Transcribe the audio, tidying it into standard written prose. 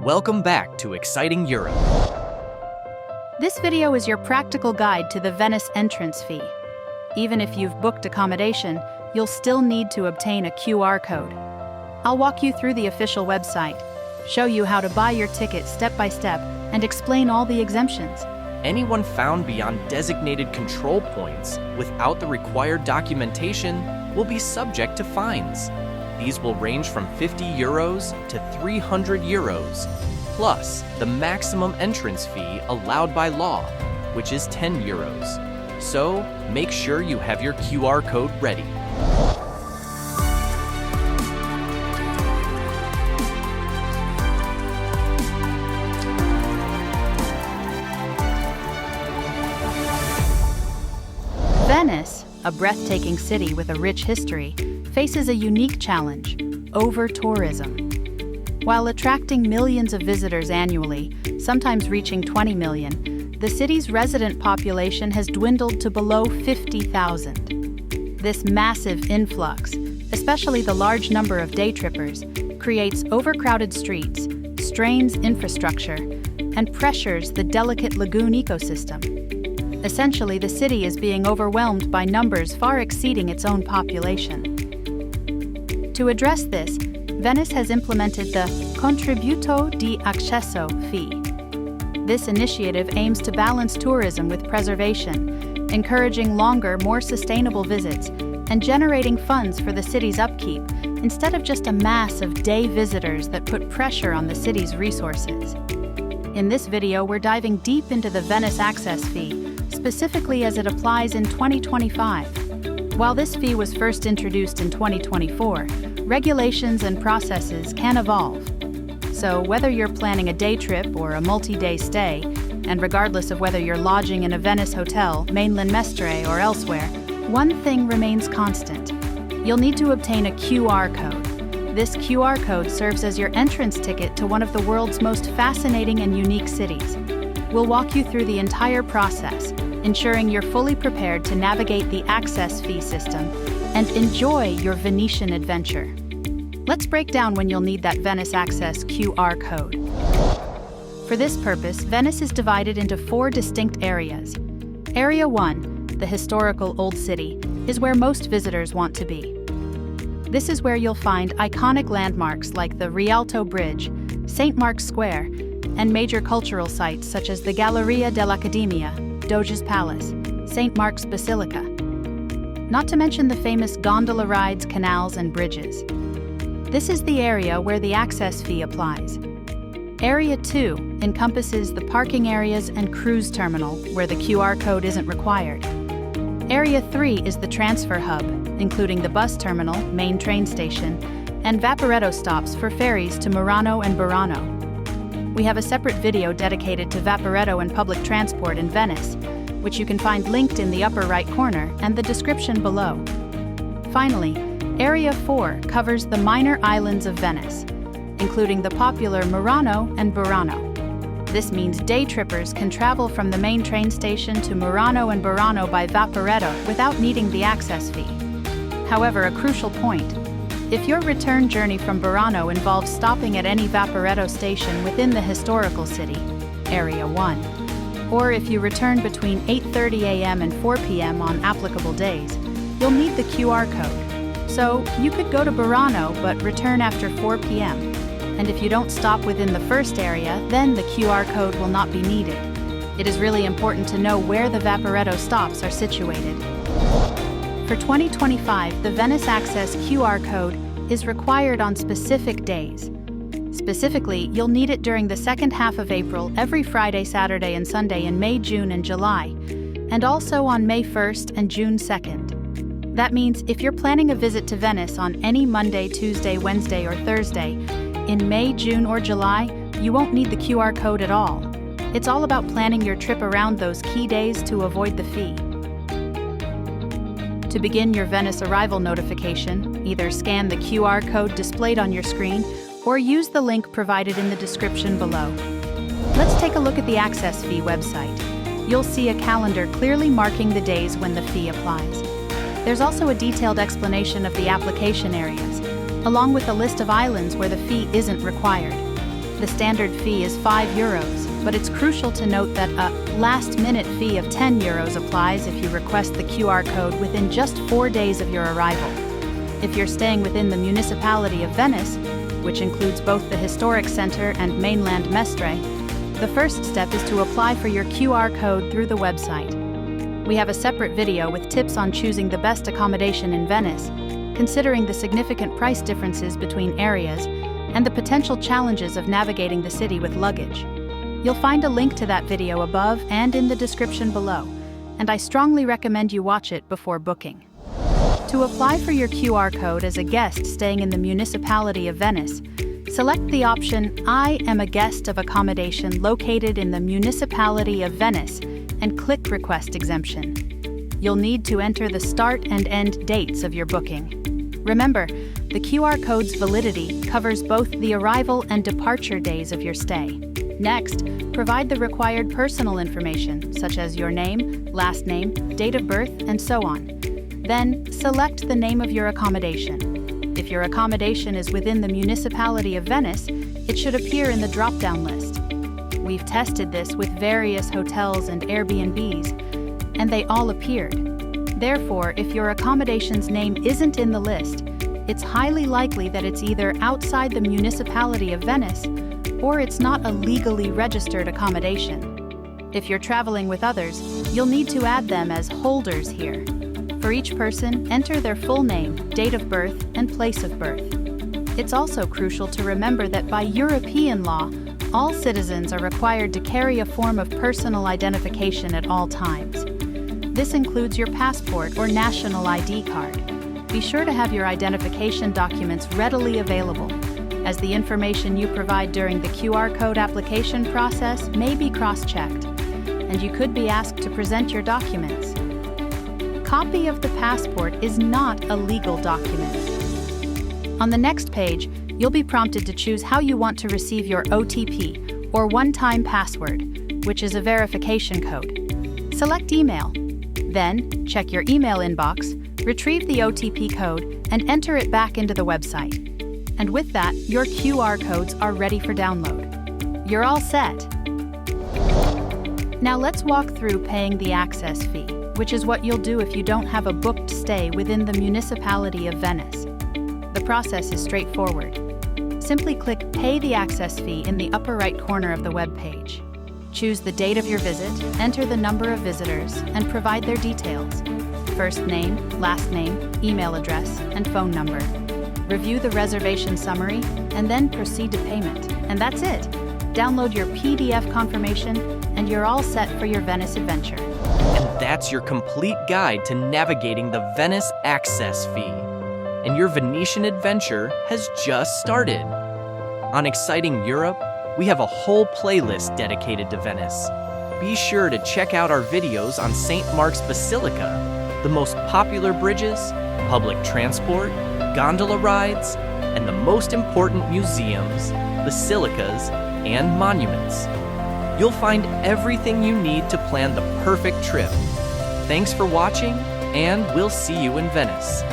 Welcome back to Exciting Europe. This video is your practical guide to the Venice entrance fee. Even if you've booked accommodation, you'll still need to obtain a QR code. I'll walk you through the official website, show you how to buy your ticket step by step, and explain all the exemptions. Anyone found beyond designated control points without the required documentation will be subject to fines. These will range from 50 euros to 300 euros, plus the maximum entrance fee allowed by law, which is 10 euros. So make sure you have your QR code ready. Venice, a breathtaking city with a rich history, faces a unique challenge: over-tourism. While attracting millions of visitors annually, sometimes reaching 20 million, the city's resident population has dwindled to below 50,000. This massive influx, especially the large number of day trippers, creates overcrowded streets, strains infrastructure, and pressures the delicate lagoon ecosystem. Essentially, the city is being overwhelmed by numbers far exceeding its own population. To address this, Venice has implemented the Contributo di Accesso fee. This initiative aims to balance tourism with preservation, encouraging longer, more sustainable visits, and generating funds for the city's upkeep, instead of just a mass of day visitors that put pressure on the city's resources. In this video, we're diving deep into the Venice access fee, specifically as it applies in 2025. While this fee was first introduced in 2024, regulations and processes can evolve. So whether you're planning a day trip or a multi-day stay, and regardless of whether you're lodging in a Venice hotel, mainland Mestre, or elsewhere, one thing remains constant. You'll need to obtain a QR code. This QR code serves as your entrance ticket to one of the world's most fascinating and unique cities. We'll walk you through the entire process, ensuring you're fully prepared to navigate the access fee system and enjoy your Venetian adventure. Let's break down when you'll need that Venice Access QR code. For this purpose, Venice is divided into 4 distinct areas. Area 1, the historical Old City, is where most visitors want to be. This is where you'll find iconic landmarks like the Rialto Bridge, St. Mark's Square, and major cultural sites such as the Galleria dell'Accademia, Doge's Palace, St. Mark's Basilica. Not to mention the famous gondola rides, canals, and bridges. This is the area where the access fee applies. Area 2 encompasses the parking areas and cruise terminal, where the QR code isn't required. Area 3 is the transfer hub, including the bus terminal, main train station, and Vaporetto stops for ferries to Murano and Burano. We have a separate video dedicated to Vaporetto and public transport in Venice, which you can find linked in the upper right corner and the description below. Finally, Area 4 covers the minor islands of Venice, including the popular Murano and Burano. This means day trippers can travel from the main train station to Murano and Burano by Vaporetto without needing the access fee. However, a crucial point: if your return journey from Burano involves stopping at any Vaporetto station within the historical city, Area 1, or if you return between 8:30 a.m. and 4 p.m. on applicable days, you'll need the QR code. So you could go to Burano but return after 4 p.m. And if you don't stop within the first area, then the QR code will not be needed. It is really important to know where the Vaporetto stops are situated. For 2025, the Venice Access QR code is required on specific days. Specifically, you'll need it during the second half of April, every Friday, Saturday, and Sunday in May, June, and July, and also on May 1st and June 2nd. That means if you're planning a visit to Venice on any Monday, Tuesday, Wednesday, or Thursday, in May, June, or July, you won't need the QR code at all. It's all about planning your trip around those key days to avoid the fee. To begin your Venice arrival notification, either scan the QR code displayed on your screen or use the link provided in the description below. Let's take a look at the access fee website. You'll see a calendar clearly marking the days when the fee applies. There's also a detailed explanation of the application areas, along with a list of islands where the fee isn't required. The standard fee is €5, but it's crucial to note that a last-minute fee of €10 applies if you request the QR code within just 4 days of your arrival. If you're staying within the Municipality of Venice, which includes both the historic center and mainland Mestre, the first step is to apply for your QR code through the website. We have a separate video with tips on choosing the best accommodation in Venice, considering the significant price differences between areas and the potential challenges of navigating the city with luggage. You'll find a link to that video above and in the description below, and I strongly recommend you watch it before booking. To apply for your QR code as a guest staying in the Municipality of Venice, select the option "I am a guest of accommodation located in the Municipality of Venice" and click Request Exemption. You'll need to enter the start and end dates of your booking. Remember, the QR code's validity covers both the arrival and departure days of your stay. Next, provide the required personal information, such as your name, last name, date of birth, and so on. Then, select the name of your accommodation. If your accommodation is within the Municipality of Venice, it should appear in the drop-down list. We've tested this with various hotels and Airbnbs, and they all appeared. Therefore, if your accommodation's name isn't in the list, it's highly likely that it's either outside the Municipality of Venice or it's not a legally registered accommodation. If you're traveling with others, you'll need to add them as holders here. For each person, enter their full name, date of birth, and place of birth. It's also crucial to remember that by European law, all citizens are required to carry a form of personal identification at all times. This includes your passport or national ID card. Be sure to have your identification documents readily available, as the information you provide during the QR code application process may be cross-checked, and you could be asked to present your documents. Copy of the passport is not a legal document. On the next page, you'll be prompted to choose how you want to receive your OTP, or one-time password, which is a verification code. Select Email. Then, check your email inbox, retrieve the OTP code, and enter it back into the website. And with that, your QR codes are ready for download. You're all set. Now let's walk through paying the access fee, which is what you'll do if you don't have a booked stay within the Municipality of Venice. The process is straightforward. Simply click Pay the Access Fee in the upper right corner of the web page. Choose the date of your visit, enter the number of visitors, and provide their details: first name, last name, email address, and phone number. Review the reservation summary, and then proceed to payment. And that's it. Download your PDF confirmation, and you're all set for your Venice adventure. And that's your complete guide to navigating the Venice access fee. And your Venetian adventure has just started. On Exciting Europe, we have a whole playlist dedicated to Venice. Be sure to check out our videos on St. Mark's Basilica, the most popular bridges, public transport, gondola rides, and the most important museums, basilicas, and monuments. You'll find everything you need to plan the perfect trip. Thanks for watching, and we'll see you in Venice.